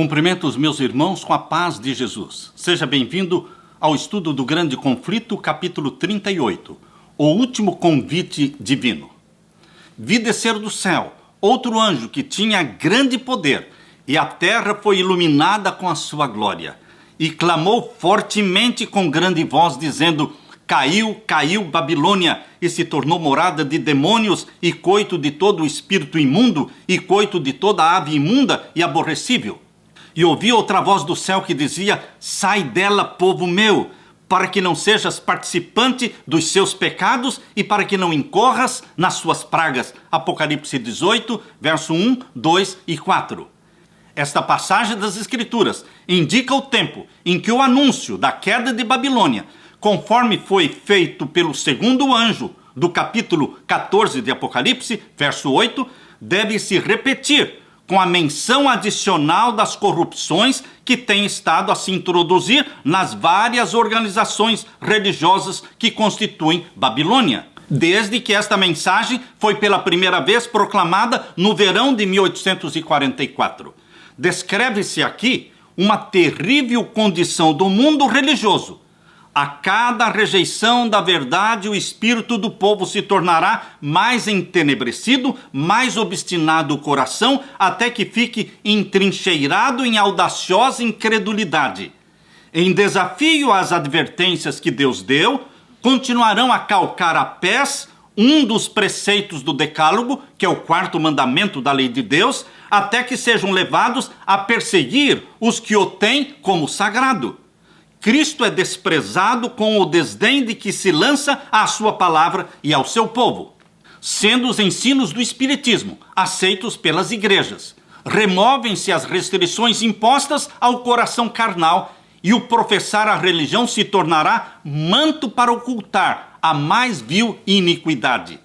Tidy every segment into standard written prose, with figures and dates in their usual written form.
Cumprimento os meus irmãos com a paz de Jesus. Seja bem-vindo ao estudo do Grande Conflito, capítulo 38, o último convite divino. Vi descer do céu outro anjo que tinha grande poder, e a terra foi iluminada com a sua glória. E clamou fortemente com grande voz, dizendo: Caiu, caiu Babilônia, e se tornou morada de demônios, e coito de todo o espírito imundo, e coito de toda ave imunda e aborrecível. E ouvi outra voz do céu que dizia: Sai dela, povo meu, para que não sejas participante dos seus pecados e para que não incorras nas suas pragas. Apocalipse 18, verso 1, 2 e 4. Esta passagem das Escrituras indica o tempo em que o anúncio da queda de Babilônia, conforme foi feito pelo segundo anjo do capítulo 14 de Apocalipse, verso 8, deve se repetir com a menção adicional das corrupções que tem estado a se introduzir nas várias organizações religiosas que constituem Babilônia, desde que esta mensagem foi pela primeira vez proclamada no verão de 1844. Descreve-se aqui uma terrível condição do mundo religioso. A cada rejeição da verdade, o espírito do povo se tornará mais entenebrecido, mais obstinado o coração, até que fique entrincheirado em audaciosa incredulidade. Em desafio às advertências que Deus deu, continuarão a calcar a pés um dos preceitos do Decálogo, que é o quarto mandamento da lei de Deus, até que sejam levados a perseguir os que o têm como sagrado. Cristo é desprezado com o desdém de que se lança à sua palavra e ao seu povo, sendo os ensinos do Espiritismo aceitos pelas igrejas. Removem-se as restrições impostas ao coração carnal e o professar a religião se tornará manto para ocultar a mais vil iniquidade.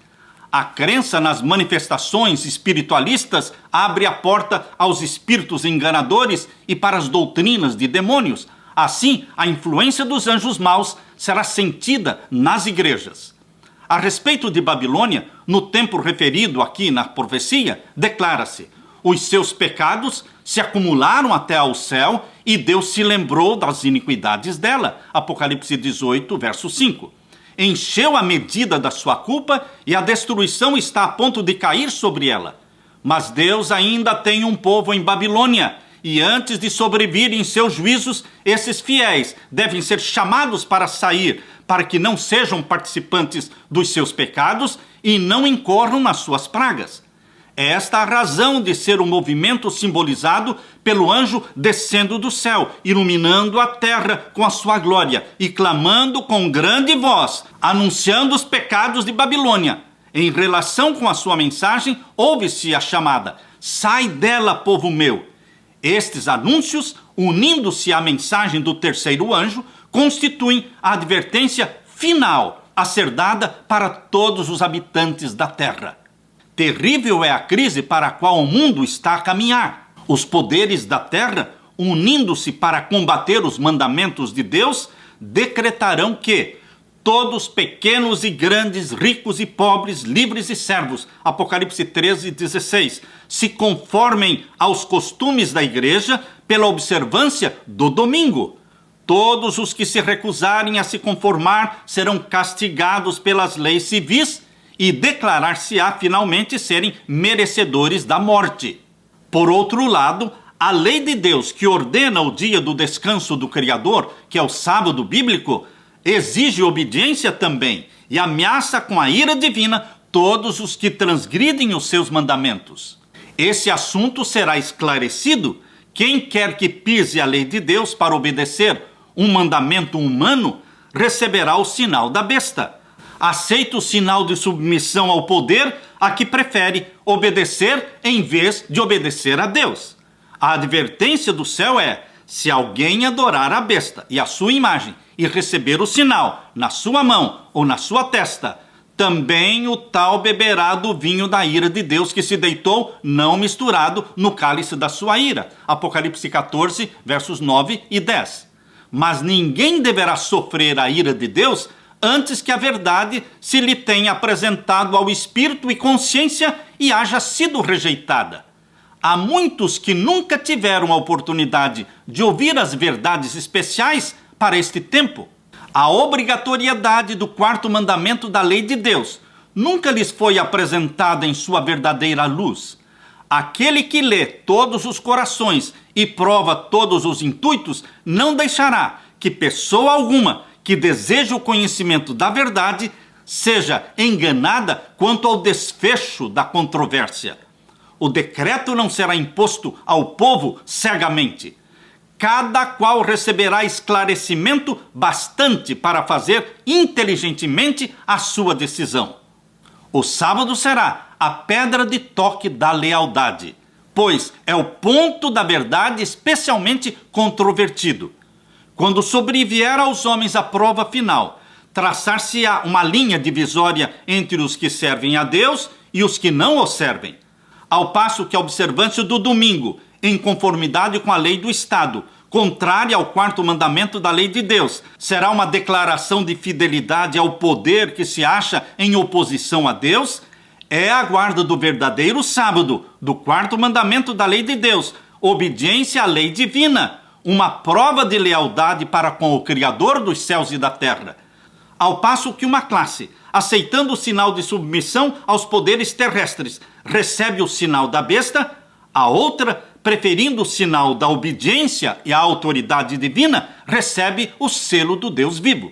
A crença nas manifestações espiritualistas abre a porta aos espíritos enganadores e para as doutrinas de demônios. Assim, a influência dos anjos maus será sentida nas igrejas. A respeito de Babilônia, no tempo referido aqui na profecia, declara-se: os seus pecados se acumularam até ao céu e Deus se lembrou das iniquidades dela. Apocalipse 18, verso 5. Encheu a medida da sua culpa e a destruição está a ponto de cair sobre ela. Mas Deus ainda tem um povo em Babilônia. E antes de sobrevirem seus juízos, esses fiéis devem ser chamados para sair, para que não sejam participantes dos seus pecados e não incorram nas suas pragas. É esta a razão de ser o movimento simbolizado pelo anjo descendo do céu, iluminando a terra com a sua glória e clamando com grande voz, anunciando os pecados de Babilônia. Em relação com a sua mensagem, ouve-se a chamada: Sai dela, povo meu. Estes anúncios, unindo-se à mensagem do terceiro anjo, constituem a advertência final a ser dada para todos os habitantes da terra. Terrível é a crise para a qual o mundo está a caminhar. Os poderes da terra, unindo-se para combater os mandamentos de Deus, decretarão que todos, pequenos e grandes, ricos e pobres, livres e servos, Apocalipse 13, 16, se conformem aos costumes da igreja pela observância do domingo. Todos os que se recusarem a se conformar serão castigados pelas leis civis e declarar-se-á finalmente serem merecedores da morte. Por outro lado, a lei de Deus que ordena o dia do descanso do Criador, que é o sábado bíblico, exige obediência também e ameaça com a ira divina todos os que transgridem os seus mandamentos. Esse assunto será esclarecido. Quem quer que pise a lei de Deus para obedecer um mandamento humano, receberá o sinal da besta. Aceita o sinal de submissão ao poder a que prefere obedecer em vez de obedecer a Deus. A advertência do céu é: se alguém adorar a besta e a sua imagem e receber o sinal na sua mão ou na sua testa, também o tal beberá do vinho da ira de Deus que se deitou não misturado no cálice da sua ira. Apocalipse 14, versos 9 e 10. Mas ninguém deverá sofrer a ira de Deus antes que a verdade se lhe tenha apresentado ao espírito e consciência e haja sido rejeitada. há muitos que nunca tiveram a oportunidade de ouvir as verdades especiais para este tempo. A obrigatoriedade do quarto mandamento da lei de Deus nunca lhes foi apresentada em sua verdadeira luz. Aquele que lê todos os corações e prova todos os intuitos não deixará que pessoa alguma que deseja o conhecimento da verdade seja enganada quanto ao desfecho da controvérsia. O decreto não será imposto ao povo cegamente. Cada qual receberá esclarecimento bastante para fazer inteligentemente a sua decisão. O sábado será a pedra de toque da lealdade, pois é o ponto da verdade especialmente controvertido. Quando sobrevier aos homens a prova final, traçar-se-á uma linha divisória entre os que servem a Deus e os que não o servem. Ao passo que a observância do domingo, em conformidade com a lei do Estado, contrária ao quarto mandamento da lei de Deus, será uma declaração de fidelidade ao poder que se acha em oposição a Deus, é a guarda do verdadeiro sábado, do quarto mandamento da lei de Deus, obediência à lei divina, uma prova de lealdade para com o Criador dos céus e da terra. Ao passo que uma classe, aceitando o sinal de submissão aos poderes terrestres, recebe o sinal da besta, a outra, preferindo o sinal da obediência e a autoridade divina, recebe o selo do Deus vivo.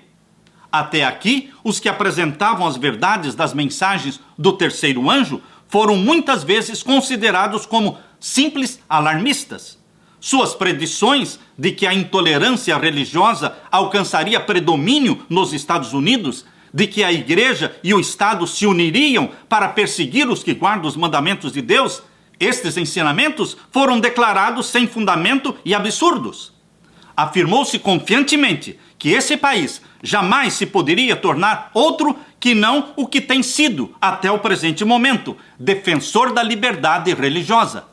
Até aqui, os que apresentavam as verdades das mensagens do terceiro anjo foram muitas vezes considerados como simples alarmistas. Suas predições de que a intolerância religiosa alcançaria predomínio nos Estados Unidos, de que a igreja e o Estado se uniriam para perseguir os que guardam os mandamentos de Deus, estes ensinamentos foram declarados sem fundamento e absurdos. Afirmou-se confiantemente que esse país jamais se poderia tornar outro que não o que tem sido até o presente momento, defensor da liberdade religiosa.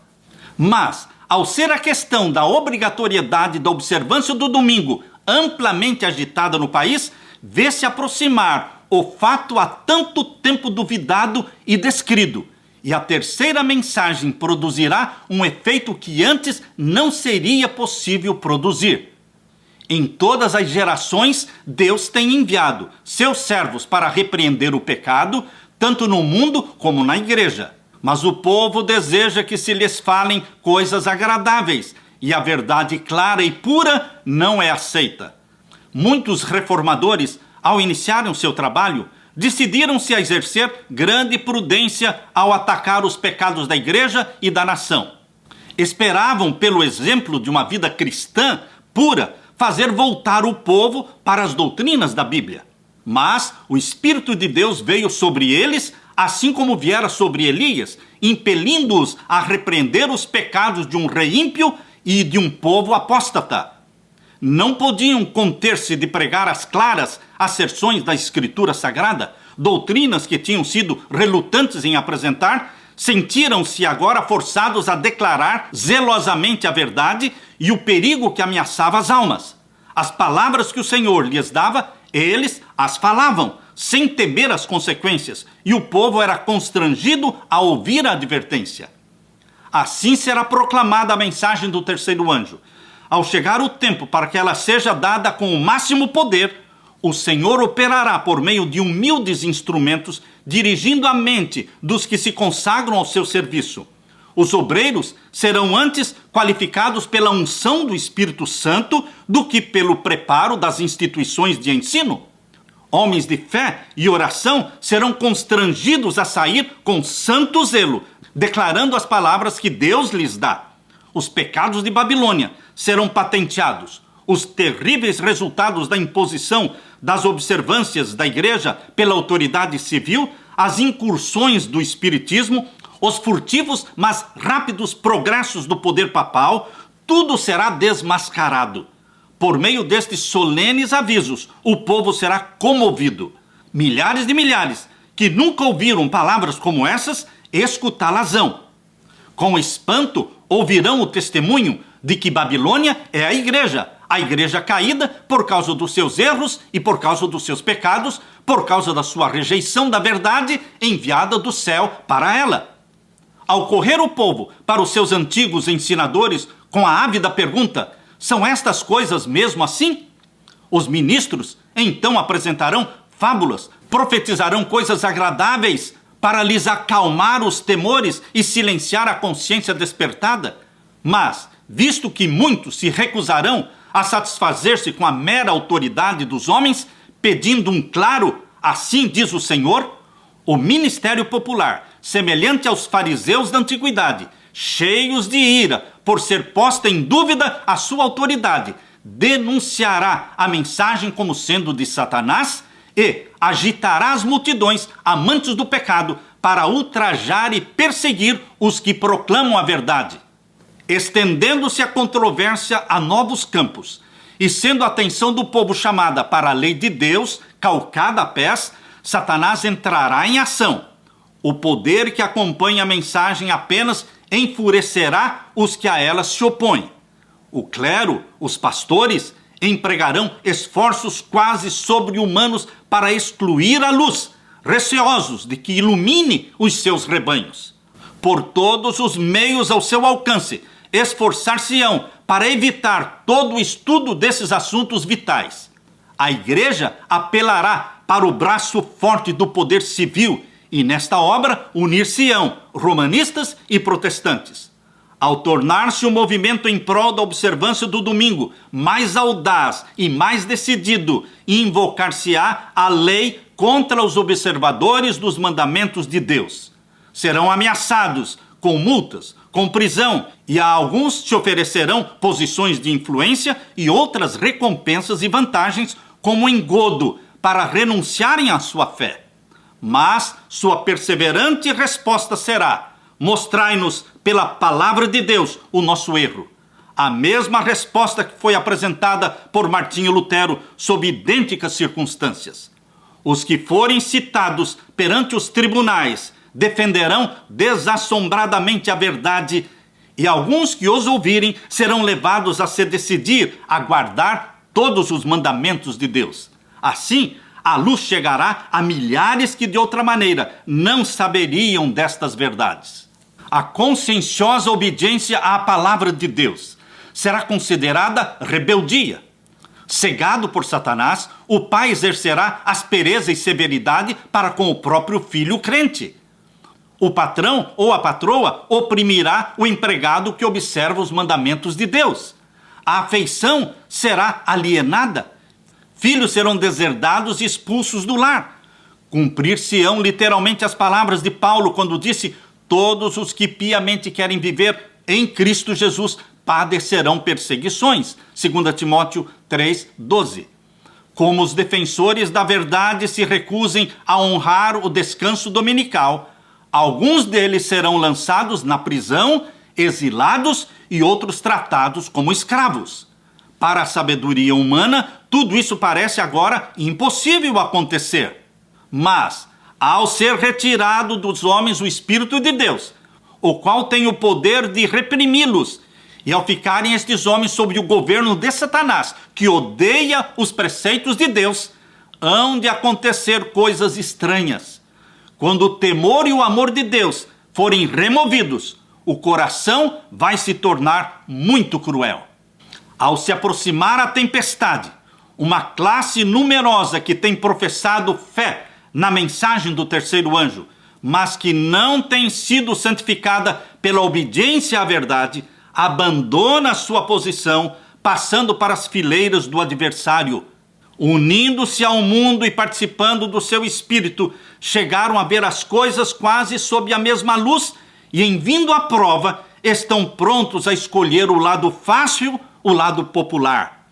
Mas, ao ser a questão da obrigatoriedade da observância do domingo amplamente agitada no país, vê-se aproximar o fato há tanto tempo duvidado e descrido. E a terceira mensagem produzirá um efeito que antes não seria possível produzir. Em todas as gerações, Deus tem enviado seus servos para repreender o pecado, tanto no mundo como na igreja. Mas o povo deseja que se lhes falem coisas agradáveis, e a verdade clara e pura não é aceita. Muitos reformadores, ao iniciarem o seu trabalho, decidiram-se a exercer grande prudência ao atacar os pecados da igreja e da nação. Esperavam, pelo exemplo de uma vida cristã pura, fazer voltar o povo para as doutrinas da Bíblia. Mas o Espírito de Deus veio sobre eles, assim como viera sobre Elias, impelindo-os a repreender os pecados de um rei ímpio e de um povo apóstata. Não podiam conter-se de pregar as claras asserções da Escritura Sagrada, doutrinas que tinham sido relutantes em apresentar, sentiram-se agora forçados a declarar zelosamente a verdade e o perigo que ameaçava as almas. As palavras que o Senhor lhes dava, eles as falavam, sem temer as consequências, e o povo era constrangido a ouvir a advertência. Assim será proclamada a mensagem do terceiro anjo. Ao chegar o tempo para que ela seja dada com o máximo poder, o Senhor operará por meio de humildes instrumentos, dirigindo a mente dos que se consagram ao seu serviço. Os obreiros serão antes qualificados pela unção do Espírito Santo do que pelo preparo das instituições de ensino. Homens de fé e oração serão constrangidos a sair com santo zelo, declarando as palavras que Deus lhes dá. Os pecados de Babilônia serão patenteados. Os terríveis resultados da imposição das observâncias da igreja pela autoridade civil, as incursões do espiritismo, os furtivos, mas rápidos progressos do poder papal, tudo será desmascarado. Por meio destes solenes avisos, o povo será comovido. Milhares de milhares que nunca ouviram palavras como essas, escutá-las-ão. Com espanto, ouvirão o testemunho de que Babilônia é a igreja caída por causa dos seus erros e por causa dos seus pecados, por causa da sua rejeição da verdade enviada do céu para ela. ao correr o povo para os seus antigos ensinadores com a ávida pergunta: são estas coisas mesmo assim? Os ministros então apresentarão fábulas, profetizarão coisas agradáveis para lhes acalmar os temores e silenciar a consciência despertada. Mas, visto que muitos se recusarão a satisfazer-se com a mera autoridade dos homens, pedindo um claro "assim diz o Senhor", o ministério popular, semelhante aos fariseus da antiguidade, cheios de ira por ser posta em dúvida a sua autoridade, denunciará a mensagem como sendo de Satanás e agitará as multidões amantes do pecado para ultrajar e perseguir os que proclamam a verdade. Estendendo-se a controvérsia a novos campos e sendo a atenção do povo chamada para a lei de Deus, calcada a pés, Satanás entrará em ação. O poder que acompanha a mensagem apenas enfurecerá os que a ela se opõem. O clero, os pastores, empregarão esforços quase sobre-humanos para excluir a luz, receosos de que ilumine os seus rebanhos. Por todos os meios ao seu alcance, esforçar-se-ão para evitar todo o estudo desses assuntos vitais. A igreja apelará para o braço forte do poder civil e nesta obra unir-se-ão romanistas e protestantes. Ao tornar-se o movimento em prol da observância do domingo mais audaz e mais decidido, invocar-se-á a lei contra os observadores dos mandamentos de Deus. Serão ameaçados com multas, com prisão, e a alguns se oferecerão posições de influência e outras recompensas e vantagens como engodo para renunciarem à sua fé. Mas sua perseverante resposta será: mostrai-nos pela palavra de Deus o nosso erro. A mesma resposta que foi apresentada por Martinho Lutero sob idênticas circunstâncias. Os que forem citados perante os tribunais defenderão desassombradamente a verdade, e alguns que os ouvirem serão levados a se decidir a guardar todos os mandamentos de Deus. Assim, a luz chegará a milhares que de outra maneira não saberiam destas verdades. A conscienciosa obediência à palavra de Deus será considerada rebeldia. Cegado por Satanás, o pai exercerá aspereza e severidade para com o próprio filho crente. O patrão ou a patroa oprimirá o empregado que observa os mandamentos de Deus. A afeição será alienada. Filhos serão deserdados e expulsos do lar. Cumprir-se-ão literalmente as palavras de Paulo quando disse: todos os que piamente querem viver em Cristo Jesus padecerão perseguições. 2 Timóteo 3:12. Como os defensores da verdade se recusem a honrar o descanso dominical, alguns deles serão lançados na prisão, exilados e outros tratados como escravos. Para a sabedoria humana, tudo isso parece agora impossível acontecer. Mas, ao ser retirado dos homens o Espírito de Deus, o qual tem o poder de reprimi-los, e ao ficarem estes homens sob o governo de Satanás, que odeia os preceitos de Deus, hão de acontecer coisas estranhas. Quando o temor e o amor de Deus forem removidos, o coração vai se tornar muito cruel. Ao se aproximar a tempestade, uma classe numerosa que tem professado fé na mensagem do terceiro anjo, mas que não tem sido santificada pela obediência à verdade, abandona sua posição, passando para as fileiras do adversário. Unindo-se ao mundo e participando do seu espírito, chegaram a ver as coisas quase sob a mesma luz e, em vindo à prova, estão prontos a escolher o lado fácil, o lado popular.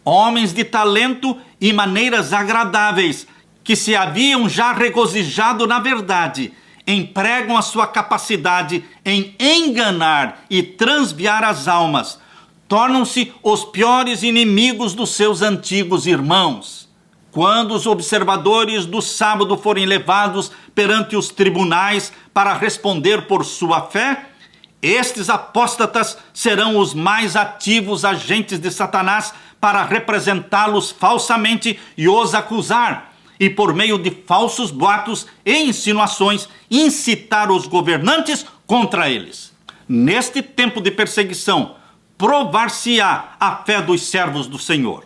Homens de talento e maneiras agradáveis, que se haviam já regozijado na verdade, empregam a sua capacidade em enganar e transviar as almas, tornam-se os piores inimigos dos seus antigos irmãos. Quando os observadores do sábado forem levados perante os tribunais para responder por sua fé, estes apóstatas serão os mais ativos agentes de Satanás para representá-los falsamente e os acusar, e por meio de falsos boatos e insinuações incitar os governantes contra eles. Neste tempo de perseguição, provar-se-á a fé dos servos do Senhor.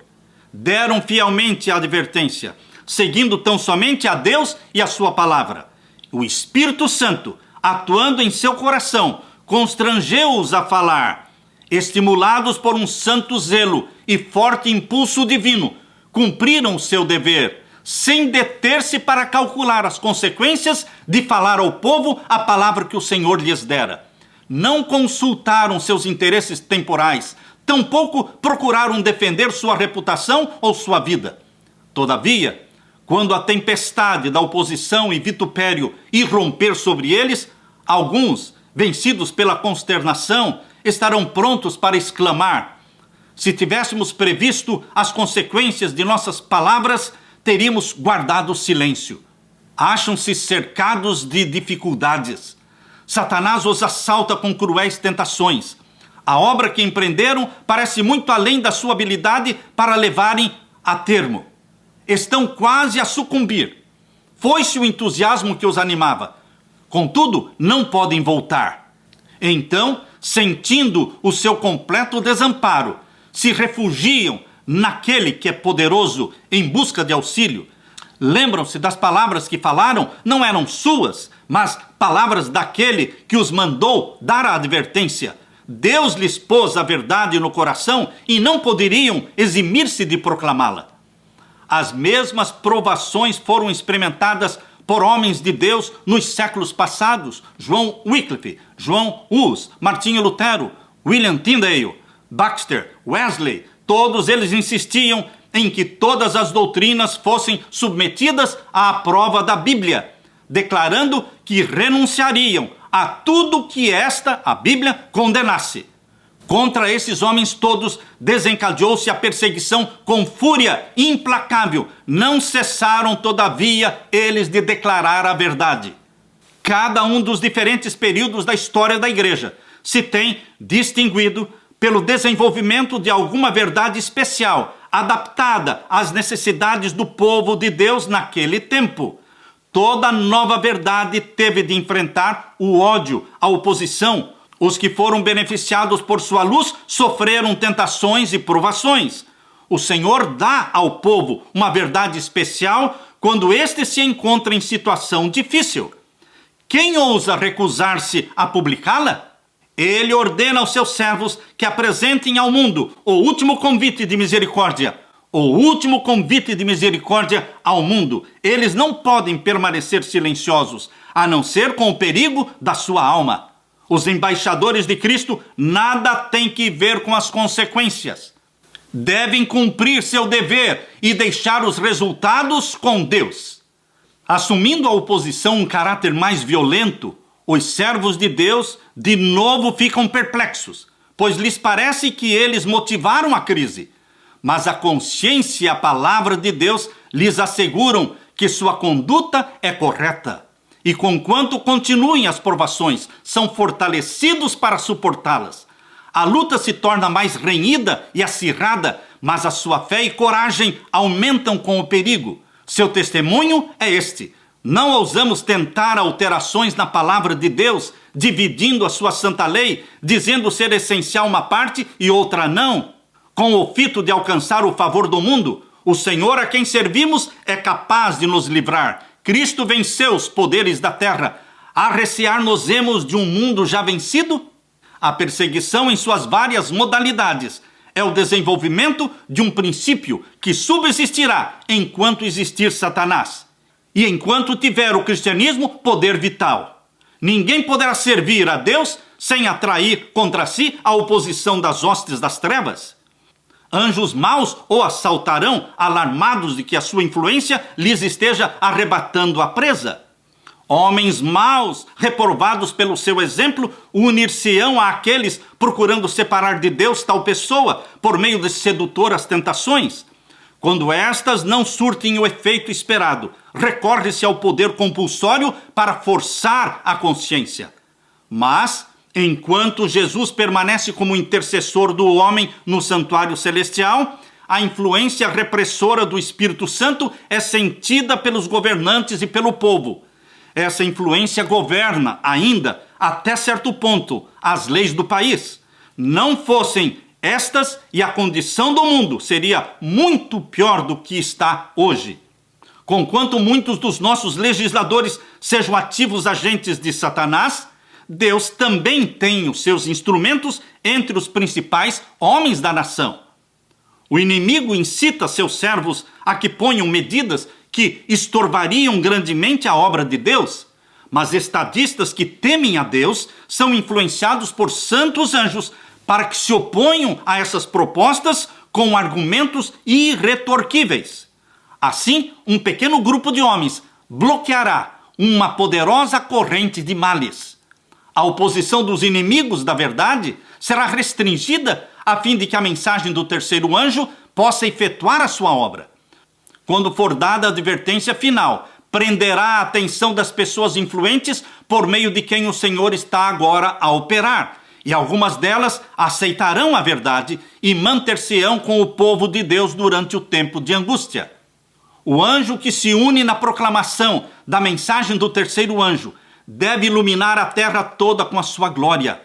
Deram fielmente a advertência, seguindo tão somente a Deus e a sua palavra. O Espírito Santo, atuando em seu coração, constrangeu-os a falar. Estimulados por um santo zelo e forte impulso divino, cumpriram o seu dever, sem deter-se para calcular as consequências de falar ao povo a palavra que o Senhor lhes dera. Não consultaram seus interesses temporais, tampouco procuraram defender sua reputação ou sua vida. Todavia, quando a tempestade da oposição e vitupério irromper sobre eles, alguns, vencidos pela consternação, estarão prontos para exclamar: se tivéssemos previsto as consequências de nossas palavras, teríamos guardado silêncio. Acham-se cercados de dificuldades. Satanás os assalta com cruéis tentações. A obra que empreenderam parece muito além da sua habilidade para levarem a termo. Estão quase a sucumbir. Foi-se o entusiasmo que os animava. Contudo, não podem voltar. Então, sentindo o seu completo desamparo, se refugiam naquele que é poderoso em busca de auxílio. Lembram-se das palavras que falaram? Não eram suas, mas palavras daquele que os mandou dar a advertência. Deus lhes pôs a verdade no coração e não poderiam eximir-se de proclamá-la. As mesmas provações foram experimentadas por homens de Deus nos séculos passados. João Wycliffe, João Hus, Martinho Lutero, William Tyndale, Baxter, Wesley, todos eles insistiam em que todas as doutrinas fossem submetidas à prova da Bíblia, declarando que renunciariam a tudo que a Bíblia, condenasse. Contra esses homens todos desencadeou-se a perseguição com fúria implacável. Não cessaram, todavia, eles de declarar a verdade. Cada um dos diferentes períodos da história da igreja se tem distinguido pelo desenvolvimento de alguma verdade especial, adaptada às necessidades do povo de Deus naquele tempo. Toda nova verdade teve de enfrentar o ódio, a oposição. Os que foram beneficiados por sua luz sofreram tentações e provações. O Senhor dá ao povo uma verdade especial quando este se encontra em situação difícil. Quem ousa recusar-se a publicá-la? Ele ordena aos seus servos que apresentem ao mundo o último convite de misericórdia. O último convite de misericórdia ao mundo. Eles não podem permanecer silenciosos, a não ser com o perigo da sua alma. Os embaixadores de Cristo nada têm que ver com as consequências. Devem cumprir seu dever e deixar os resultados com Deus. Assumindo a oposição um caráter mais violento, os servos de Deus de novo ficam perplexos, pois lhes parece que eles motivaram a crise. Mas a consciência e a palavra de Deus lhes asseguram que sua conduta é correta. E conquanto continuem as provações, são fortalecidos para suportá-las. A luta se torna mais renhida e acirrada, mas a sua fé e coragem aumentam com o perigo. Seu testemunho é este: não ousamos tentar alterações na palavra de Deus, dividindo a sua santa lei, dizendo ser essencial uma parte e outra não. Com o fito de alcançar o favor do mundo, o Senhor a quem servimos é capaz de nos livrar. Cristo venceu os poderes da terra. Arrecear-nos-emos de um mundo já vencido? A perseguição em suas várias modalidades é o desenvolvimento de um princípio que subsistirá enquanto existir Satanás e enquanto tiver o cristianismo poder vital. Ninguém poderá servir a Deus sem atrair contra si a oposição das hostes das trevas. Anjos maus o assaltarão, alarmados de que a sua influência lhes esteja arrebatando a presa. Homens maus, reprovados pelo seu exemplo, unir-se-ão àqueles procurando separar de Deus tal pessoa por meio de sedutoras tentações. Quando estas não surtem o efeito esperado, recorre-se ao poder compulsório para forçar a consciência. Mas, enquanto Jesus permanece como intercessor do homem no santuário celestial, a influência repressora do Espírito Santo é sentida pelos governantes e pelo povo. Essa influência governa ainda até certo ponto, as leis do país. Não fossem estas, e a condição do mundo seria muito pior do que está hoje. Conquanto muitos dos nossos legisladores sejam ativos agentes de Satanás, Deus também tem os seus instrumentos entre os principais homens da nação. O inimigo incita seus servos a que ponham medidas que estorvariam grandemente a obra de Deus, mas estadistas que temem a Deus são influenciados por santos anjos para que se oponham a essas propostas com argumentos irretorquíveis. Assim, um pequeno grupo de homens bloqueará uma poderosa corrente de males. A oposição dos inimigos da verdade será restringida a fim de que a mensagem do terceiro anjo possa efetuar a sua obra. Quando for dada a advertência final, prenderá a atenção das pessoas influentes por meio de quem o Senhor está agora a operar, e algumas delas aceitarão a verdade e manter-se-ão com o povo de Deus durante o tempo de angústia. O anjo que se une na proclamação da mensagem do terceiro anjo deve iluminar a terra toda com a sua glória.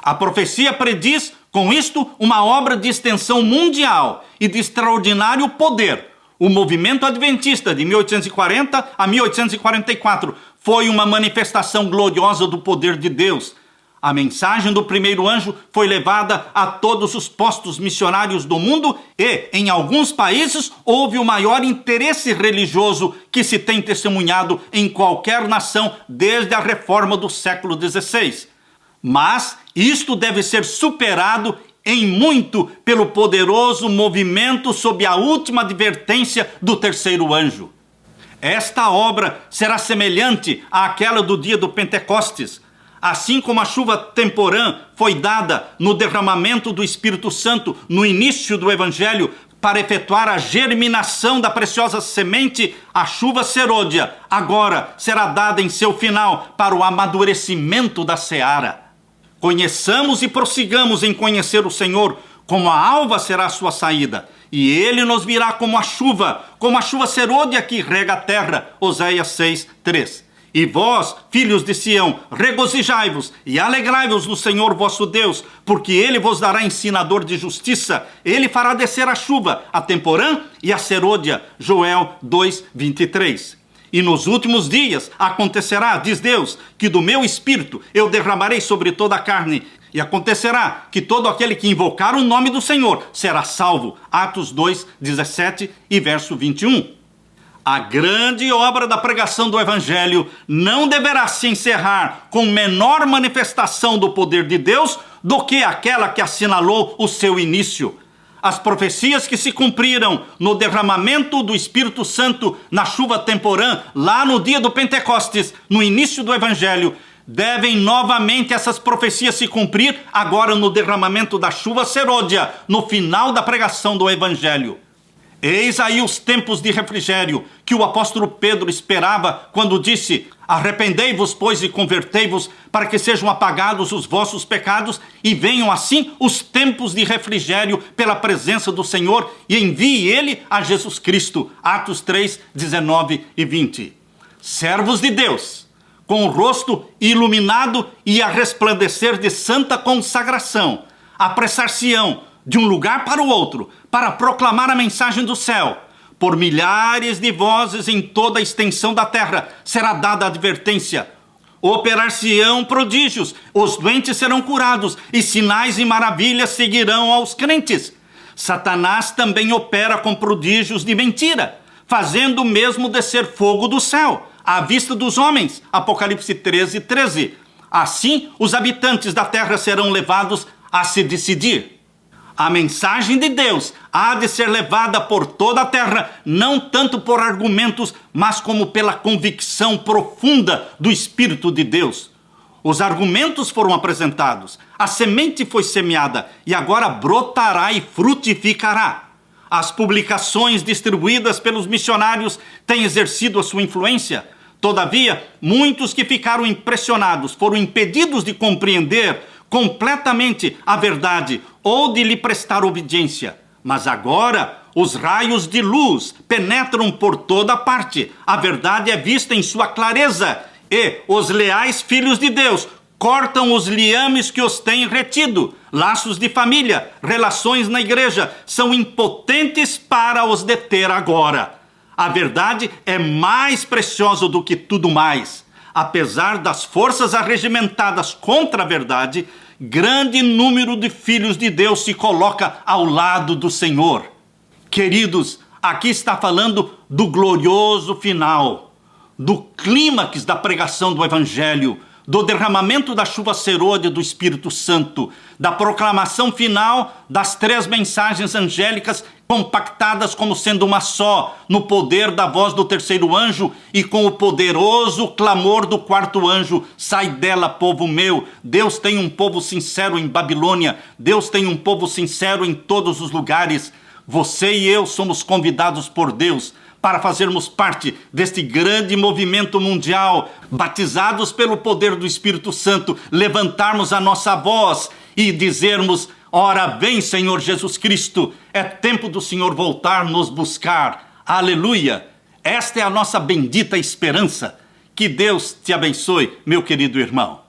A profecia prediz, com isto, uma obra de extensão mundial e de extraordinário poder. O movimento adventista de 1840 a 1844 foi uma manifestação gloriosa do poder de Deus. A mensagem do primeiro anjo foi levada a todos os postos missionários do mundo e, em alguns países, houve o maior interesse religioso que se tem testemunhado em qualquer nação desde a reforma do século XVI. Mas isto deve ser superado em muito pelo poderoso movimento sob a última advertência do terceiro anjo. Esta obra será semelhante àquela do dia do Pentecostes. Assim como a chuva temporã foi dada no derramamento do Espírito Santo no início do Evangelho para efetuar a germinação da preciosa semente, a chuva serôdia agora será dada em seu final para o amadurecimento da seara. Conheçamos e prossigamos em conhecer o Senhor, como a alva será a sua saída, e ele nos virá como a chuva serôdia que rega a terra. Oséias 6:3. E vós, filhos de Sião, regozijai-vos e alegrai-vos no Senhor vosso Deus, porque ele vos dará ensinador de justiça. Ele fará descer a chuva, a temporã e a serôdia. Joel 2:23. E nos últimos dias acontecerá, diz Deus, que do meu espírito eu derramarei sobre toda a carne. E acontecerá que todo aquele que invocar o nome do Senhor será salvo. Atos 2:17 e verso 21. A grande obra da pregação do Evangelho não deverá se encerrar com menor manifestação do poder de Deus do que aquela que assinalou o seu início. As profecias que se cumpriram no derramamento do Espírito Santo na chuva temporã, lá no dia do Pentecostes, no início do Evangelho, devem novamente essas profecias se cumprir agora no derramamento da chuva serôdia, no final da pregação do Evangelho. Eis aí os tempos de refrigério que o apóstolo Pedro esperava quando disse: arrependei-vos, pois, e convertei-vos, para que sejam apagados os vossos pecados e venham assim os tempos de refrigério pela presença do Senhor, e envie ele a Jesus Cristo. Atos 3:19 e 20. Servos de Deus, com o rosto iluminado e a resplandecer de santa consagração, apressar-se-ão de um lugar para o outro, para proclamar a mensagem do céu. Por milhares de vozes em toda a extensão da terra será dada a advertência. Operar-se-ão prodígios, os doentes serão curados, e sinais e maravilhas seguirão aos crentes. Satanás também opera com prodígios de mentira, fazendo mesmo descer fogo do céu, à vista dos homens. Apocalipse 13:13. Assim, os habitantes da terra serão levados a se decidir. A mensagem de Deus há de ser levada por toda a terra, não tanto por argumentos, mas como pela convicção profunda do Espírito de Deus. Os argumentos foram apresentados, a semente foi semeada e agora brotará e frutificará. As publicações distribuídas pelos missionários têm exercido a sua influência. Todavia, muitos que ficaram impressionados foram impedidos de compreender completamente a verdade ou de lhe prestar obediência. Mas agora os raios de luz penetram por toda parte. A verdade é vista em sua clareza e os leais filhos de Deus cortam os liames que os têm retido. Laços de família, relações na igreja, são impotentes para os deter agora. A verdade é mais preciosa do que tudo mais. Apesar das forças arregimentadas contra a verdade, grande número de filhos de Deus se coloca ao lado do Senhor. Queridos, aqui está falando do glorioso final, do clímax da pregação do Evangelho, do derramamento da chuva serôdia do Espírito Santo, da proclamação final das 3 mensagens angélicas compactadas como sendo uma só, no poder da voz do 3º anjo e com o poderoso clamor do 4º anjo: sai dela, povo meu. Deus tem um povo sincero em Babilônia, Deus tem um povo sincero em todos os lugares. Você e eu somos convidados por Deus para fazermos parte deste grande movimento mundial, batizados pelo poder do Espírito Santo, levantarmos a nossa voz e dizermos: ora vem, Senhor Jesus Cristo, é tempo do Senhor voltar nos buscar. Aleluia! Esta é a nossa bendita esperança. Que Deus te abençoe, meu querido irmão.